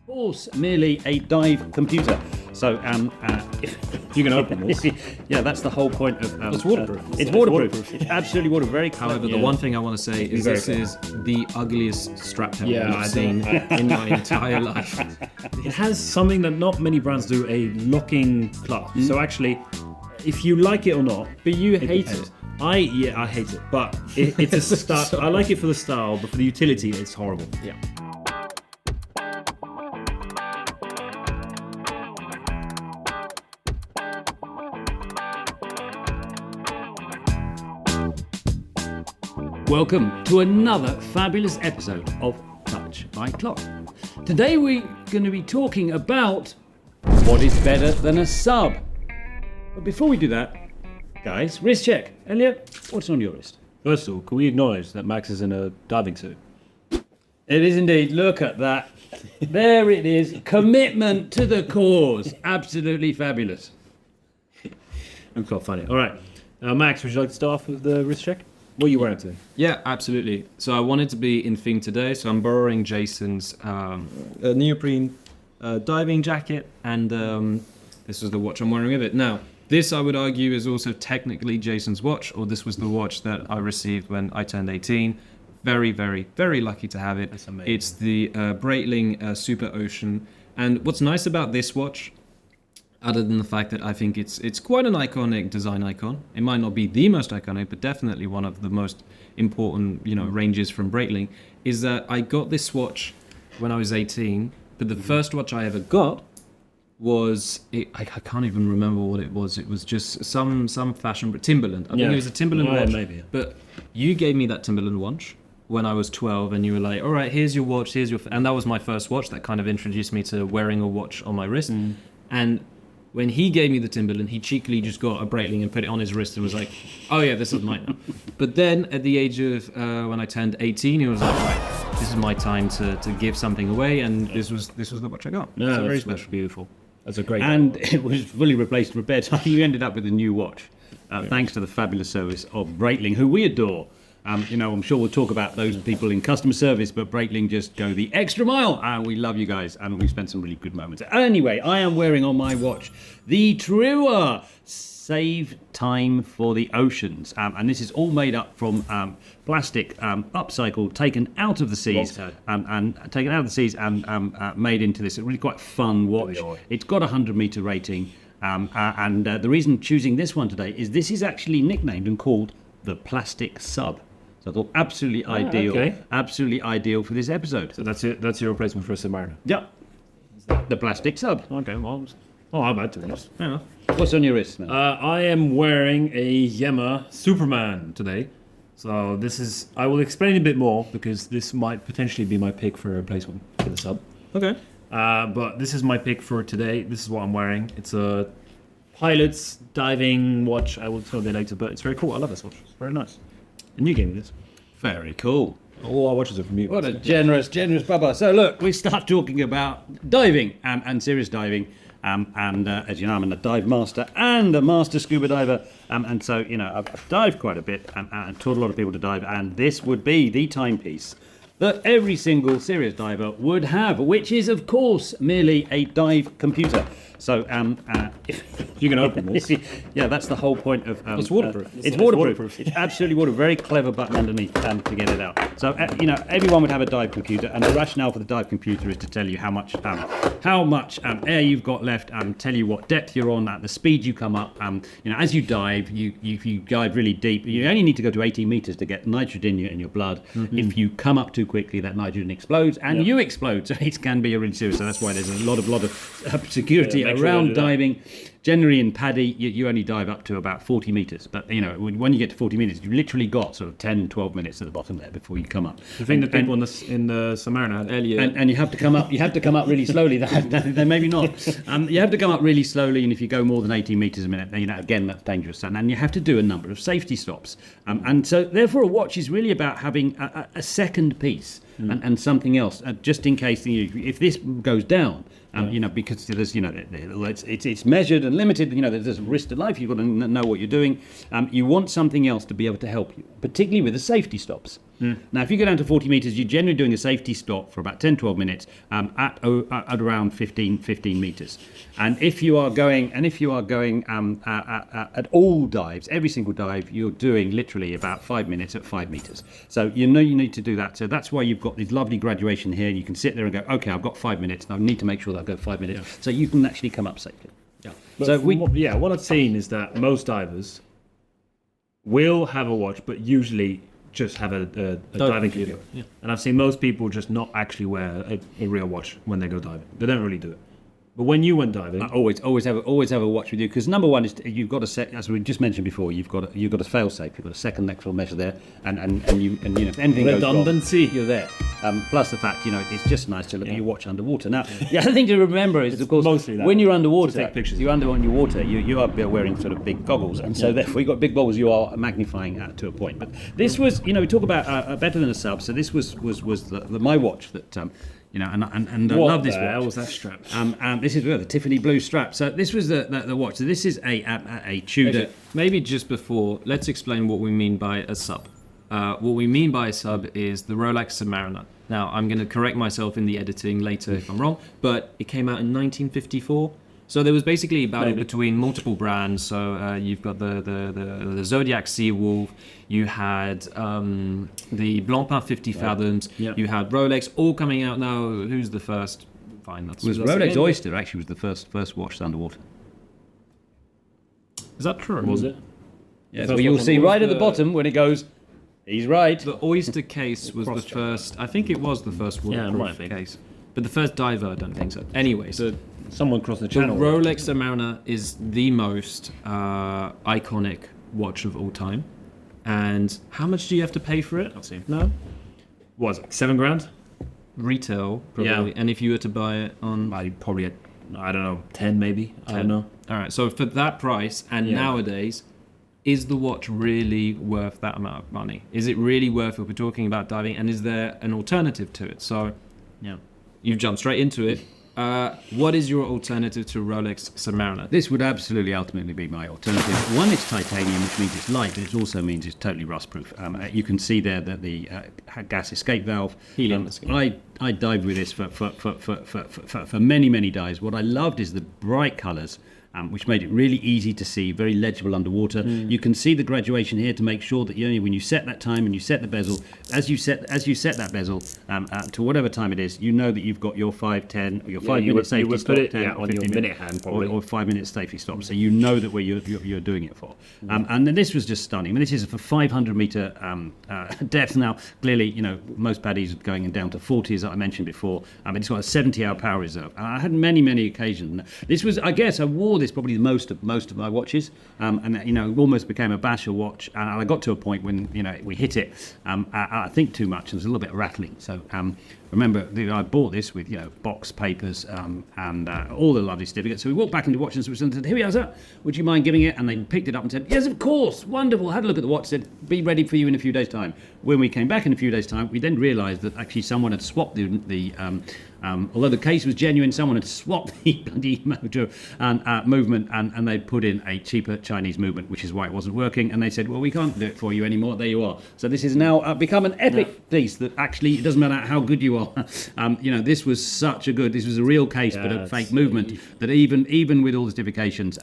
course, merely a dive computer. So, if you can open this. Yeah, that's the whole point of. It's waterproof. It's waterproof. It's absolutely waterproof. Very clever. However, the one thing I want to say is this is the ugliest strap tail I've seen in my entire life. It has something that not many brands do: a locking clasp. So actually, if you like it or not, But you hate depends. it. I hate it, but it's a style. I like it for the style, but for the utility, it's horrible. Yeah. Welcome to another fabulous episode of Touch My Clock. Today we're going to be talking about what is better than a sub. But before we do that, guys, wrist check. Eliot, what's on your wrist? First of all, can we acknowledge that Max is in a diving suit? It is indeed. Look at that. There it is. Commitment to the cause. Absolutely fabulous. I'm quite funny. All right, Max, would you like to start off with the wrist check? What are you wearing today? Yeah, absolutely. So I wanted to be in theme today, so I'm borrowing Jason's neoprene diving jacket, and this was the watch I'm wearing with it. Now, this I would argue is also technically Jason's watch, or this was the watch that I received when I turned 18. Very, very, very lucky to have it. That's amazing. It's the Breitling Super Ocean, and what's nice about this watch, other than the fact that I think it's quite an iconic design icon. It might not be the most iconic, but definitely one of the most important, ranges from Breitling, is that I got this watch when I was 18, but the first watch I ever got was, I can't even remember what it was. It was just some fashion, but Timberland. I think it was a Timberland watch. Maybe. But you gave me that Timberland watch when I was 12, and you were like, all right, here's your watch, and that was my first watch that kind of introduced me to wearing a watch on my wrist. And when he gave me the Timberland, he cheekily just got a Breitling and put it on his wrist and was like, oh yeah, this is mine now. But then at the age of, when I turned 18, he was like, right, this is my time to give something away, and this was the watch I got. No, so very that's special. beautiful. That's a great. And it was fully replaced and repaired. So you ended up with a new watch, thanks to the fabulous service of Breitling, who we adore. I'm sure we'll talk about those people in customer service, but Breitling just go the extra mile, and we love you guys, and we've spent some really good moments. Anyway, I am wearing on my watch the Truer Save Time for the Oceans, and this is all made up from plastic, upcycled, taken out of the seas, and taken out of the seas and made into this really quite fun watch. It's got a 100-meter rating, and the reason choosing this one today is this is actually nicknamed and called the Plastic Sub. So I thought absolutely ideal for this episode. So that's your replacement for a submariner. Yeah, the Plastic Sub. Okay, well, I'm about to be honest. Fair enough. What's on your wrist, man? I am wearing a Yema Superman today. So I will explain a bit more because this might potentially be my pick for a replacement for the sub. Okay. But this is my pick for today. This is what I'm wearing. It's a pilot's diving watch. I will tell you later, but it's very cool. I love this watch. It's very nice. And you gave me this. Very cool. All our watches are from you. What a generous Bubba. So look, we start talking about diving and serious diving. As you know, I'm a dive master and a master scuba diver. And so, I've dived quite a bit and taught a lot of people to dive. And this would be the timepiece that every single serious diver would have, which is, of course, merely a dive computer. So, you can open this. Yeah, that's the whole point of. It's waterproof. It's waterproof. It's absolutely waterproof. Very clever button underneath to get it out. So, everyone would have a dive computer, and the rationale for the dive computer is to tell you how much air you've got left, tell you what depth you're on, at the speed you come up. As you dive, if you dive really deep, you only need to go to 18 meters to get nitrogen in your blood. Mm-hmm. If you come up too quickly, that nitrogen explodes, and you explode. So it can be really serious. So that's why there's a lot of security around diving. Generally in PADI, you only dive up to about 40 meters. But, when you get to 40 meters, you've literally got sort of 10, 12 minutes at the bottom there before you come up. The thing that people in the submariner had Eliot. And you have to come up really slowly. Then maybe not. You have to come up really slowly, and if you go more than 18 meters a minute, again, that's dangerous. And you have to do a number of safety stops. And so, therefore, a watch is really about having a second piece and something else, just in case, if this goes down. Because there's, it's measured and limited. There's a risk to life. You've got to know what you're doing. You want something else to be able to help you, particularly with the safety stops. Now, if you go down to 40 meters, you're generally doing a safety stop for about 10, 12 minutes at around 15 meters. And if you are going at all dives, every single dive, you're doing literally about 5 minutes at 5 meters. So you know you need to do that. So that's why you've got this lovely graduation here. You can sit there and go, okay, I've got 5 minutes, and I need to make sure that I go 5 minutes, so you can actually come up safely. Yeah. So what I've seen is that most divers will have a watch, but usually just have a diving computer. Yeah. And I've seen most people just not actually wear a real watch when they go diving. They don't really do it. But when you went diving, always have a watch with you, because number one is you've got to set, as we just mentioned before, you've got a fail safe. You've got a second electrical measure there, and you know if anything goes wrong, redundancy. you're there. Plus the fact, it's just nice to look at your watch underwater. Now, the other thing to remember is, of course, mostly that. when you're underwater, To take pictures. you are wearing sort of big goggles, and so therefore you've got big goggles. You are magnifying to a point. But this was, we talk about better than a sub. So this was my watch that. And I love this watch. What was that strap? This is the Tiffany blue strap. So this was the watch. So this is a Tudor. Okay, maybe just before, let's explain what we mean by a sub. What we mean by a sub is the Rolex Submariner. Now, I'm going to correct myself in the editing later if I'm wrong, but it came out in 1954. So there was basically a battle between multiple brands. So you've got the Zodiac Seawolf, you had the Blancpain 50 Fathoms, you had Rolex, all coming out now. Who's the first? Fine, that's Rolex Oyster actually was the first watch underwater. Is that true? Was it? Yes, well, you'll see right at the bottom when it goes. He's right. The Oyster case was the first. I think it was the first waterproof case, but the first diver, I don't think so. Anyways. Someone crossed the The channel. Rolex Submariner is the most iconic watch of all time. And how much do you have to pay for it? I'll see. No? What was it, $7,000? Retail, probably. Yeah. And if you were to buy it on... Probably, I don't know, 10 maybe. I don't know. All right, so for that price, and nowadays, is the watch really worth that amount of money? Is it really worth what we're talking about diving? And is there an alternative to it? So, you've jumped straight into it. What is your alternative to Rolex Submariner? This would absolutely ultimately be my alternative. One, it's titanium, which means it's light, but it also means it's totally rust-proof. You can see there that the gas escape valve. Helium escape. I dived with this for many, many dives. What I loved is the bright colours. Which made it really easy to see, very legible underwater. You can see the graduation here to make sure that when you set that time and you set the bezel, as you set that bezel to whatever time it is, you know that you've got your 5, 10, or your 5 minute safety you would stop, put it 10 or on your 15 minute hand probably. or 5 minute safety stop. So you know that where you're doing it for. And then this was just stunning. I mean, this is for 500 meter depth. Now, clearly, most paddies are going down to 40, as I mentioned before. It's got a 70-hour power reserve. I had many occasions. This was, I guess, I wore this probably most of my watches, and it almost became a basher watch. And I got to a point when we hit it, I think too much, and there's a little bit of rattling. So remember, I bought this with box papers and all the lovely certificates. So we walked back into watches and said, "Here we are, sir. Would you mind giving it?" And they picked it up and said, "Yes, of course. Wonderful." Had a look at the watch. Said, "Be ready for you in a few days' time." When we came back in a few days' time, we then realised that actually someone had swapped the although the case was genuine, someone had swapped the bloody motor and movement, and they'd put in a cheaper Chinese movement, which is why it wasn't working. And they said, "Well, we can't do it for you anymore. There you are." So this has now become an epic piece that actually it doesn't matter how good you are. This was this was a real case, but a fake movement. That even with all the certifications,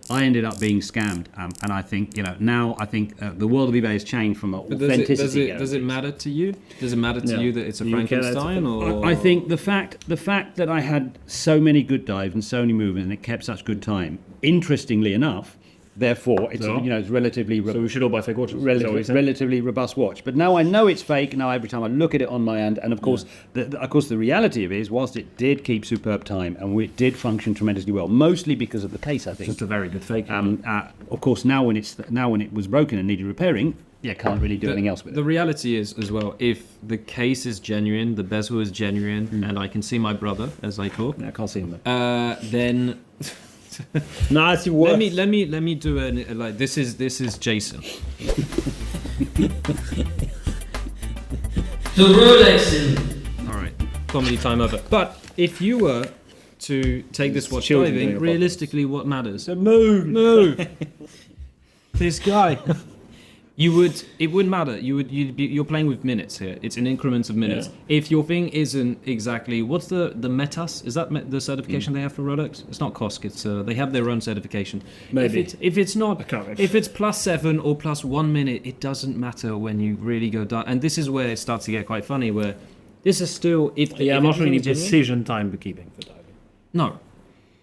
I ended up being scammed. And I think now I think the world of eBay has changed from authenticity. Does it matter to you? Does it matter to you that it's a Frankenstein? Or I think the fact that I had so many good dives and so many movements and it kept such good time. Interestingly enough, therefore, it's it's relatively. So we should all buy fake watches. Relatively robust watch. But now I know it's fake. Now every time I look at it on my hand, and of course, the reality of it is, whilst it did keep superb time and it did function tremendously well, mostly because of the case, I think. Just a very good fake. Of course, now when it was broken and needed repairing. Can't really do anything else with it. The reality is, as well, if the case is genuine, the bezel is genuine, and I can see my brother as I talk. I can't see him. Then no, it's worse. let me do like this is Jason. The Rolex. All right, comedy time over. But if you were to take this watch Children diving, doing a realistically, what matters? Move. This guy. It wouldn't matter. You're playing with minutes here. It's in increments of minutes. Yeah. If your thing isn't exactly, what's the METAS? Is that the certification they have for Rolex? It's not COSC. It's they have their own certification. Maybe. If it's not, I can't remember. if it's +7 or +1 minute, it doesn't matter when you really go down. And this is where it starts to get quite funny. Where this is still I'm not really genuine. precision time bookkeeping for diving. No,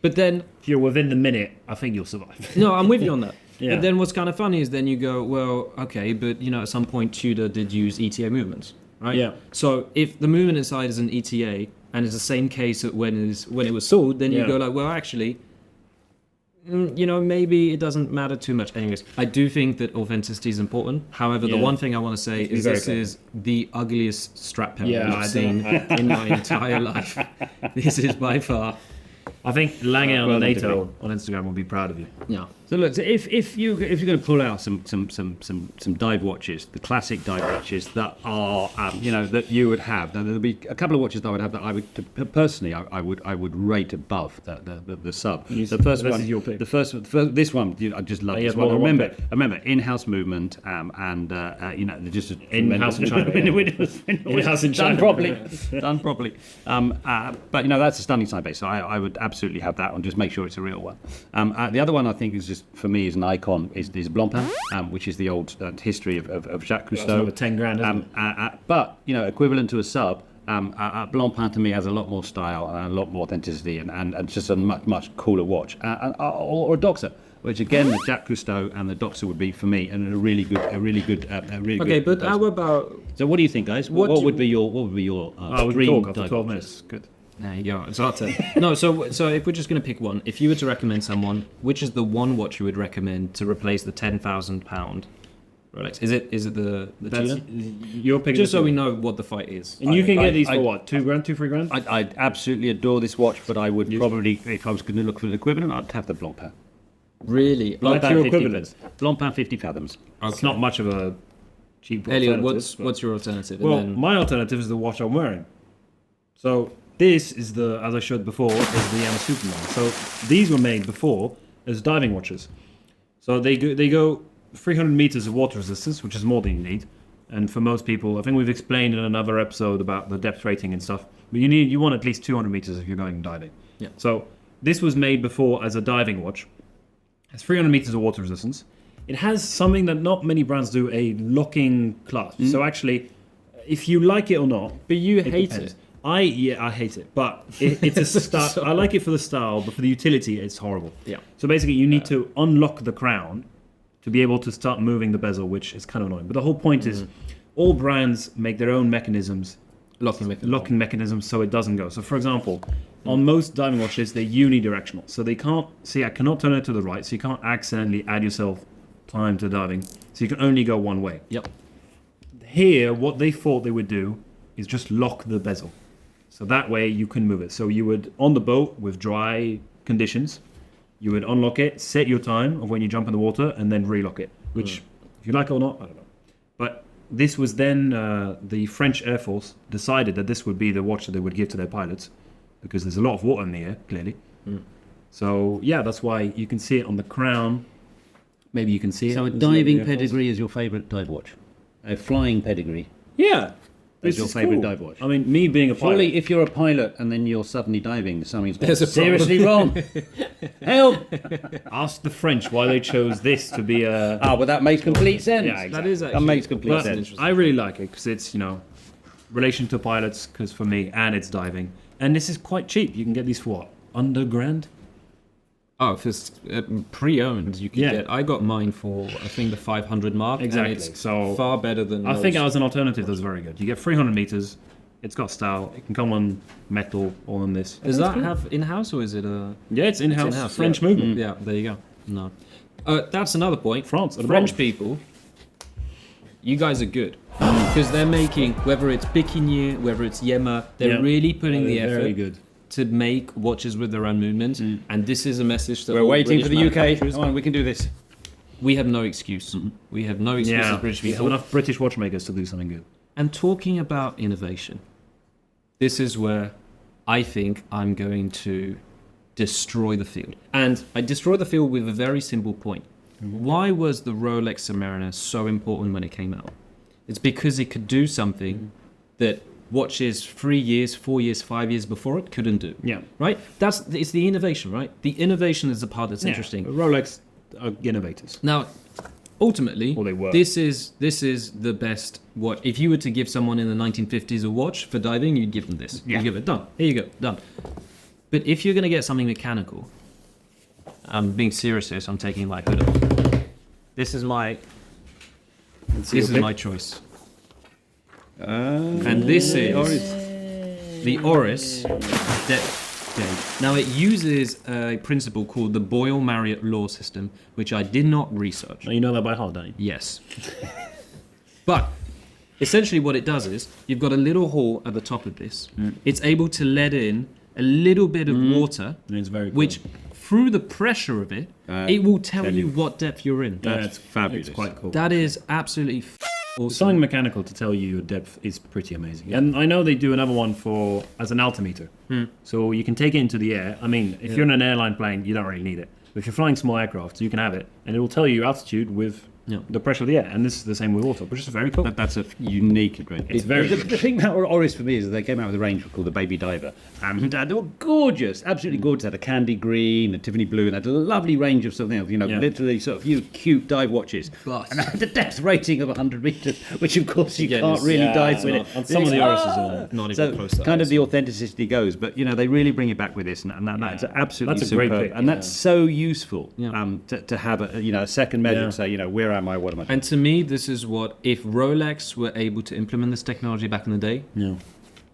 but then If you're within the minute, I think you'll survive. no, I'm with you on that. Yeah. But then what's kind of funny is then you go, well, okay, but at some point Tudor did use ETA movements, right? Yeah. So if the movement inside is an ETA and it's the same case when it was sold, then you Yeah. go like, well, actually, maybe it doesn't matter too much. Anyways, I do think that authenticity is important. However, the Yeah. one thing I want to say is very this clear. is the ugliest strap pair Yeah, I I've seen in my entire life. This is by far. I think Lange on Well, NATO on Instagram will be proud of you. Yeah. So look, so if you're going to pull out some dive watches, the classic dive watches that are that you would have, now there'll be a couple of watches that I would have that I would personally I would rate above the sub. The first this one, is your pick. the first this one I just love He this has one. more than one pick. Remember in-house movement and they're just a In-house in China, In-house in China. done properly. But that's a stunning side base, so I would absolutely have that one. Just make sure it's a real one. The other one I think is just for me is an icon is Blancpain, which is the old history of Jacques That's Cousteau. another 10 grand, isn't it? But equivalent to a sub. Blancpain to me has a lot more style and a lot more authenticity and just a much cooler watch. Or a Doxa, which again the Jacques Cousteau and the Doxa would be for me, and a really good. Okay, but how about So what do you think, guys? What would be your We dream can talk after dive 12 watches? minutes. Good. There you go. It's hard to. No, so if we're just going to pick one, if you were to recommend someone, which is the one watch you would recommend to replace the £10,000 Rolex? Is it the That's Tudor? your pick. Just so we know what the fight is. And you can I- get these I- for what? 2 grand, 3 grand? I absolutely adore this watch, but I would probably, if I was going to look for an equivalent, I'd have the Blancpain. Really? Like Blancpain your 50 equivalent. Blancpain 50 fathoms. It's not much of a cheap Elliot, alternative, what's your alternative? Well, And then, my alternative is the watch I'm wearing. So this is as I showed before, is the Yamaha Superman. So these were made before as diving watches. So they go 300 meters of water resistance, which is more than you need. And for most people, I think we've explained in another episode about the depth rating and stuff. But you want at least 200 meters if you're going diving. Yeah. So this was made before as a diving watch. It has 300 meters of water resistance. It has something that not many brands do, a locking clasp. So actually, if you like it or not, but you hate depends. it. I hate it, but it's a style. I like it for the style, but for the utility, it's horrible. Yeah. So basically, you need to unlock the crown to be able to start moving the bezel, which is kind of annoying. But the whole point is, all brands make their own mechanisms, Locking mechanisms, so it doesn't go. So, for example, on most diving watches, they're unidirectional, so they can't see. I cannot turn it to the right, so you can't accidentally add yourself time to diving. So you can only go one way. Yep. Here, what they thought they would do is just lock the bezel. So that way you can move it. So you would, on the boat with dry conditions, you would unlock it, set your time of when you jump in the water, and then relock it. Which, if you like it or not, I don't know. But this was then the French Air Force decided that this would be the watch that they would give to their pilots, because there's a lot of water in the air, clearly. So yeah, that's why you can see it on the crown. Maybe you can see it. So a There's diving Air Force. pedigree is your favourite dive watch? A flying pedigree? Yeah. Is This your is favourite cool. dive watch? I mean, me being a pilot. Surely, if you're a pilot and then you're suddenly diving, something's There's a problem. seriously wrong. Help! Ask the French why they chose this to be a. Ah, well, that makes complete sense. Yeah, That is That actually makes complete But sense. I really like it because it's, relation to pilots, because for me, and it's diving. And this is quite cheap. You can get these for what? Under grand? Oh, if it's pre-owned, you can Yeah. get. I got mine for I think the 500 mark. Exactly. And it's So far better than. I think most. as an alternative, that's very good. You get 300 meters. It's got style. It can come on metal or on this. Does that have in-house or is it a? Yeah, it's in-house. in-house, French yeah. movement. Yeah, there you go. No, that's another point. France. at the French bottom. people, you guys are good because they're making whether it's Bikini, whether it's Yema, they're Yeah. really putting the Very effort good. to make watches with their own movements. And this is a message that We're all waiting British for the UK. manufacturers- Come on, we can do this. We have no excuse. We have no excuse Yeah, as British we have people. enough British watchmakers to do something good. And talking about innovation, this is where I think I'm going to destroy the field. And I destroy the field with a very simple point. Why was the Rolex Submariner so important when it came out? It's because it could do something that watches 3 years, 4 years, 5 years before it couldn't do. Yeah. Right? It's the innovation, right? The innovation is the part that's interesting. Rolex are innovators. Now, ultimately, Or they were. this is the best watch. If you were to give someone in the 1950s a watch for diving, you'd give them this. Yeah. You'd give it, done. Here you go, done. But if you're going to get something mechanical, I'm being serious here, so I'm taking my hood off. This is my choice. And this is the Oris depth gauge. Now it uses a principle called the Boyle-Marriott law system, which I did not research. You know that by heart, don't you? Yes. But essentially what it does is, you've got a little hole at the top of this. It's able to let in a little bit of water, It's very cool. which through the pressure of it, it will tell you what depth you're in. That's fabulous. It's quite cool. That is absolutely awesome. Something mechanical to tell you your depth is pretty amazing. And I know they do another one as an altimeter. So you can take it into the air. I mean, if you're in an airline plane, you don't really need it. But if you're flying small aircraft, you can have it. And it will tell you your altitude with the pressure of the air. And this is the same with water, which is very cool. That's a unique adventure. It's very the thing about Oris for me is that they came out with a range called the Baby Diver, and they were gorgeous, absolutely gorgeous. They had a candy green, a Tiffany blue, and had a lovely range of something else. Literally sort of cute dive watches. Class. And had a depth rating of 100 meters, which of course you Yeah, can't it's- really yeah, dive with no, it. on some of the Orises are not even So close to that. kind of the authenticity goes, but they really bring it back with this, and that's absolutely That's a great superb, pick, and that's so useful Yeah. to have a second measure Yeah. and say, where am I, what am I? And to me, this is what, if Rolex were able to implement this technology back in the day,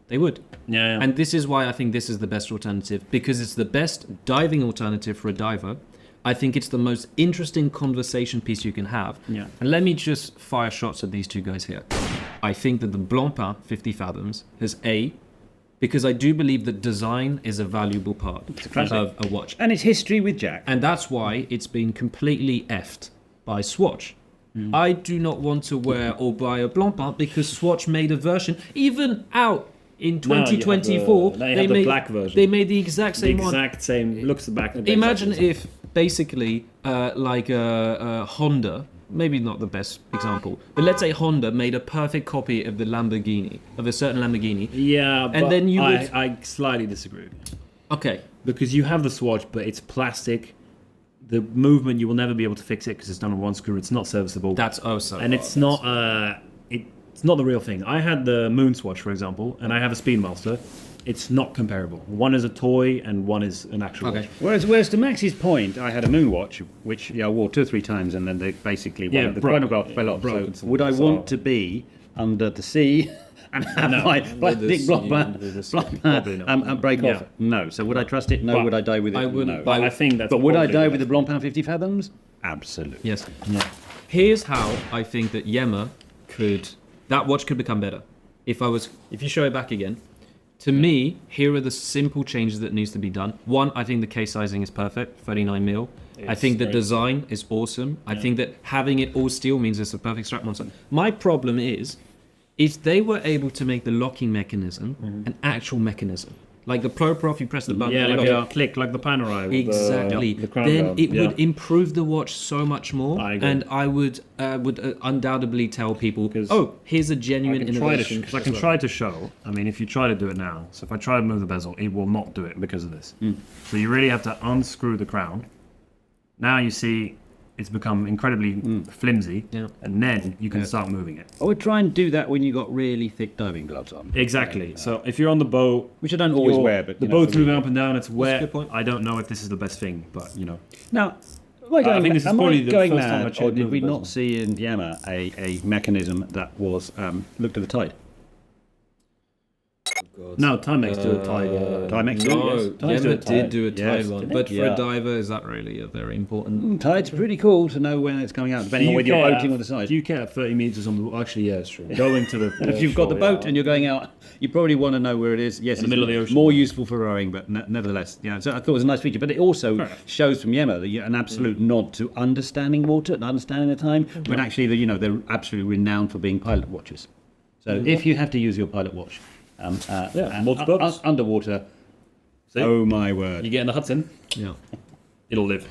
they would. Yeah. And this is why I think this is the best alternative, because it's the best diving alternative for a diver. I think it's the most interesting conversation piece you can have. Yeah. And let me just fire shots at these two guys here. I think that the Blancpain 50 Fathoms has because I do believe that design is a valuable part of a watch. And it's history with Jack. And that's why it's been completely effed by Swatch. I do not want to wear or buy a Blancpain because Swatch made a version, even out in 2024. Now you have the black version. They made the exact The same one. exact same looks back. Imagine if basically like a Honda, maybe not the best example, but let's say Honda made a perfect copy of the Lamborghini, of a certain Lamborghini. Yeah, but then you would- I slightly disagree. Okay, Because you have the Swatch, but it's plastic. The movement, you will never be able to fix it because it's done with one screw. It's not serviceable. that's also. and it's not it's not the real thing. I had the Moon Swatch, for example, and I have a Speedmaster. It's not comparable. One is a toy and one is an actual Okay. watch. Whereas to Max's point, I had a moon watch, which I wore 2 or 3 times, and then they basically the broke. chronograph fell off. Broke So and so would I on. want to be under the sea and have my plastic block Probably not. and break off? Yeah. No. So would I trust it? No. But would I die with it? I wouldn't- No. I think that's But would I probably die the with the Blancpain 50 Fathoms? Absolutely. Yes. Yeah. Here's how I think that that watch could become better. If you show it back again, to me, here are the simple changes that needs to be done. One, I think the case sizing is perfect, 39 mil. I think the great. design is awesome. I think that having it all steel means it's a perfect strap monster. My problem is, if they were able to make the locking mechanism an actual mechanism, like the Pro Prof, you press the button, Yeah, and like it a locks. click, like the Panerai. with Exactly. The crown Then guard. it Yeah. would improve the watch so much more, I agree. and I would undoubtedly tell people, 'Cause "Oh, here's a genuine I can try innovation." because I can try to show. I mean, if you try to do it now, so if I try to move the bezel, it will not do it because of this. So you really have to unscrew the crown. Now you see it's become incredibly flimsy, Yeah. and then you can start moving it. I would try and do that when you got really thick diving gloves on. Exactly. So if you're on the boat, Which I don't always wear, but the you know, boat's for me. moving up and down, it's wet. good point. I don't know if this is the best thing, but Now, am I going, think this is am probably I the going first time I mad, checked or did move we the not bezel. see in Yama a mechanism that was looked at the tide? no, Timex do a tide. Timex do, No, yes. Tides do Yema a did tide. do a tide Yes, one, didn't but it? for Yeah. a diver, is that really a very important? Tide's pretty cool to know when it's coming out, depending on whether you're boating or the side. Do you care 30 meters on the? Actually, yeah, it's true. Going to the. If you've got the boat and you're going out, you probably want to know where it is. Yes, the it's middle of the ocean. more useful for rowing, but nevertheless, so I thought it was a nice feature. But it also Fair enough. shows from Yema an absolute nod to understanding water and understanding the time, when actually they're absolutely renowned for being pilot watches. So if you have to use your pilot watch, multi-purpose. underwater, See? oh my word! You get in the Hudson, Yeah. it'll live.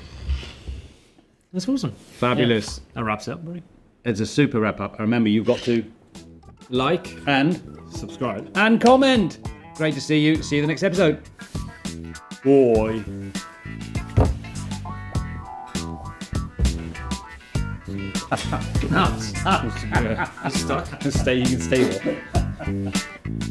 That's awesome. Fabulous. That wraps up, buddy. It's a super wrap up. Remember, you've got to Like. and Subscribe. comment. Great to see you. See you the next episode. Boy. Nuts. Stay, you can stay there.